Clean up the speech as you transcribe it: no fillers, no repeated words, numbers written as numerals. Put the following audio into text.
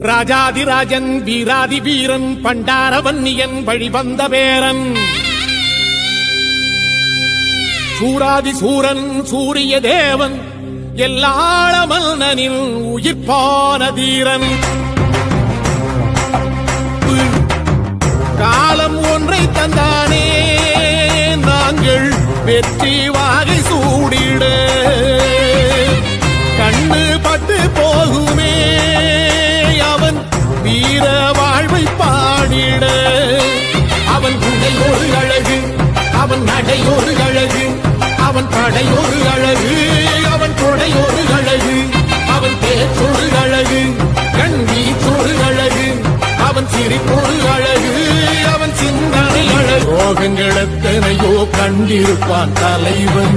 ராஜாதிராஜன் வீராதி வீரன் பண்டாரவன்னியன் வழிவந்த பேரன் சூராதி சூரன் சூரிய தேவன் எல்லாள மன்னனில் உயிர்ப்பான தீரன் காலம் ஒன்றை தந்தானே நாங்கள் வெற்றி வாகை சூடிட கண்ணு பட்டு போகுமே அவன் வீர வாழ்வை பாடிட அவன் குடை ஒரு அழகு அவன் நடை ஒரு அழகு அவன் படை ஒரு அழகு அவன் கொடை ஒரு அழகு அவன் பேச்சொரு அழகு கண் வீச்சொரு அழகு அவன் சிரிப்பொரு அழகு அவன் சிந்தனை அழகு ரோகங்கள் எத்தனையோ கண்டிருப்பான் தலைவன்